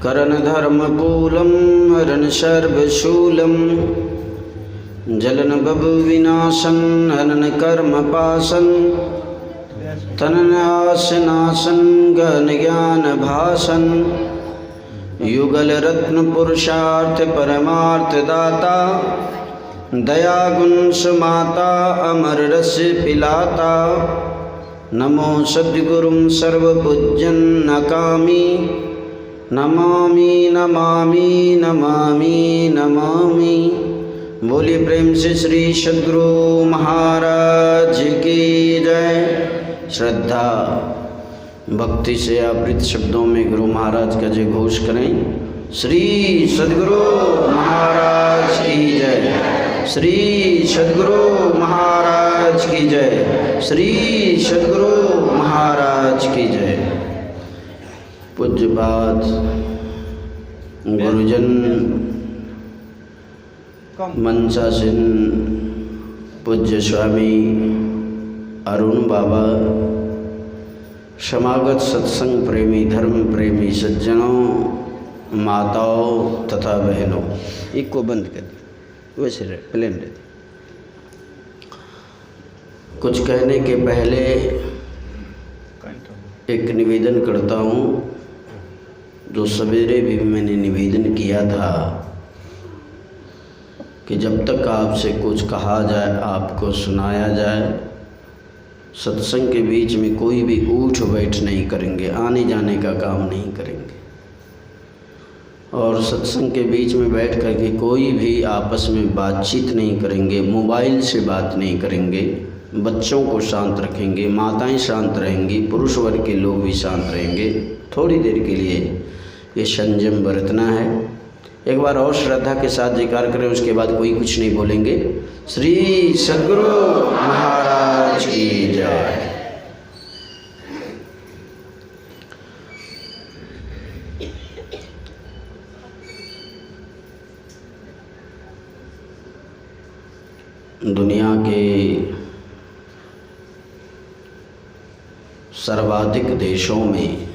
करणधर्मपूलं रणशर्वशूलं जलनबभुविनाशं हननकर्मपाशं तननाशनाशं गहनज्ञानभासं युगलरत्नपुरुषार्थ परमार्थदाता दयागुणसुमाता अमररस पिलाता नमो सद्गुरुं सर्वपूज्यं नकामि नमामि नमामि नमामि नमामि। बोलिए प्रेम से श्री सद्गुरु महाराज की जय। श्रद्धा भक्ति से आवृत शब्दों में गुरु महाराज का जय घोष करें। श्री सद्गुरु महाराज की जय, श्री सद्गुरु महाराज की जय, श्री सद्गुरु महाराज की जय। पूज्यपाद गुरुजन मनसासिन पूज्य स्वामी अरुण बाबा, समागत सत्संग प्रेमी धर्म प्रेमी सज्जनों, माताओं तथा बहनों, एक को बंद कर दी, वैसे प्लेन रहे। कुछ कहने के पहले एक निवेदन करता हूँ, जो सवेरे भी मैंने निवेदन किया था कि जब तक आपसे कुछ कहा जाए, आपको सुनाया जाए, सत्संग के बीच में कोई भी उठ बैठ नहीं करेंगे, आने जाने का काम नहीं करेंगे। और सत्संग के बीच में बैठ कर के कोई भी आपस में बातचीत नहीं करेंगे, मोबाइल से बात नहीं करेंगे, बच्चों को शांत रखेंगे, माताएं शांत रहेंगी, पुरुष वर्ग के लोग भी शांत रहेंगे। थोड़ी देर के लिए ये संयम बरतना है। एक बार और श्रद्धा के साथ जयकार करें, उसके बाद कोई कुछ नहीं बोलेंगे। श्री सद्गुरु महाराज की जय। दुनिया के सर्वाधिक देशों में,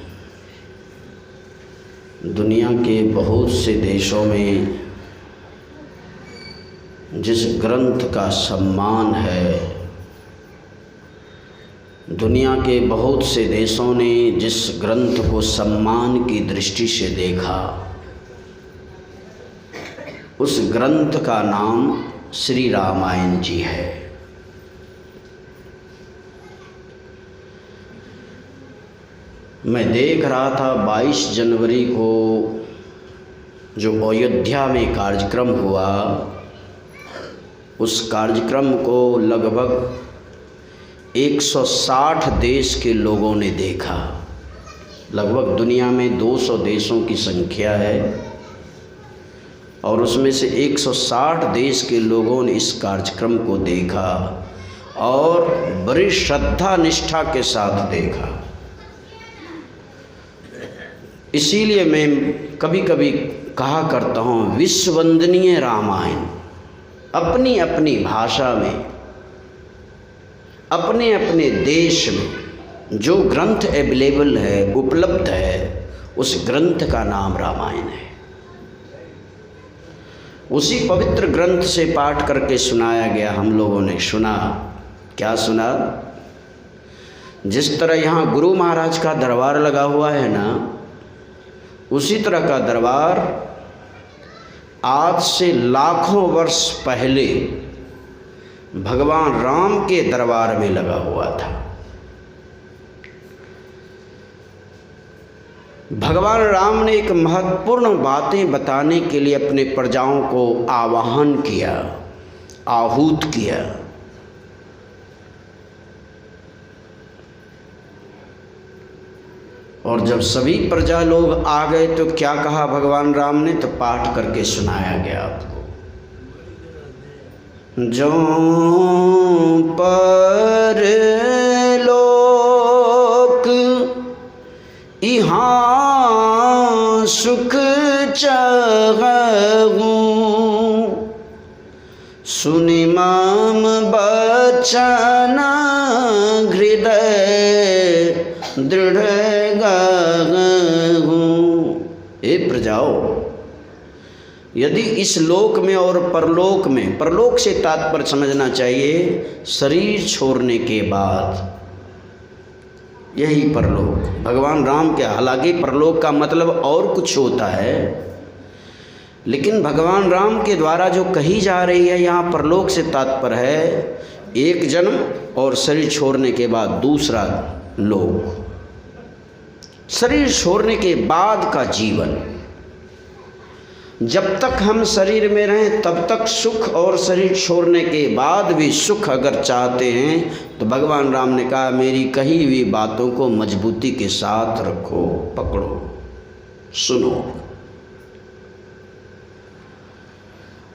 दुनिया के बहुत से देशों में जिस ग्रंथ का सम्मान है, दुनिया के बहुत से देशों ने जिस ग्रंथ को सम्मान की दृष्टि से देखा, उस ग्रंथ का नाम श्री रामायण जी है। मैं देख रहा था 22 जनवरी को जो अयोध्या में कार्यक्रम हुआ, उस कार्यक्रम को लगभग 160 देश के लोगों ने देखा। लगभग दुनिया में 200 देशों की संख्या है और उसमें से 160 देश के लोगों ने इस कार्यक्रम को देखा और बड़ी श्रद्धा निष्ठा के साथ देखा। इसीलिए मैं कभी कभी कहा करता हूँ, विश्ववंदनीय रामायण अपनी अपनी भाषा में, अपने अपने देश में जो ग्रंथ अवेलेबल है, उपलब्ध है, उस ग्रंथ का नाम रामायण है। उसी पवित्र ग्रंथ से पाठ करके सुनाया गया। हम लोगों ने सुना, क्या सुना? जिस तरह यहाँ गुरु महाराज का दरबार लगा हुआ है ना, उसी तरह का दरबार आज से लाखों वर्ष पहले भगवान राम के दरबार में लगा हुआ था। भगवान राम ने एक महत्वपूर्ण बातें बताने के लिए अपने प्रजाओं को आवाहन किया, आहूत किया। और जब सभी प्रजा लोग आ गए तो क्या कहा भगवान राम ने? तो पाठ करके सुनाया गया आपको। जो पर लोक यहाँ सुख चाहूं, सुनि माम बचन हृदय दृढ़ गाहूं। हे प्रजाओं, यदि इस लोक में और परलोक में, परलोक से तात्पर्य समझना चाहिए शरीर छोड़ने के बाद, यही परलोक भगवान राम के। हालांकि परलोक का मतलब और कुछ होता है, लेकिन भगवान राम के द्वारा जो कही जा रही है यहाँ परलोक से तात्पर्य है एक जन्म और शरीर छोड़ने के बाद दूसरा लोक, शरीर छोड़ने के बाद का जीवन। जब तक हम शरीर में रहें तब तक सुख, और शरीर छोड़ने के बाद भी सुख अगर चाहते हैं तो भगवान राम ने कहा मेरी कही हुई बातों को मजबूती के साथ रखो, पकड़ो, सुनो।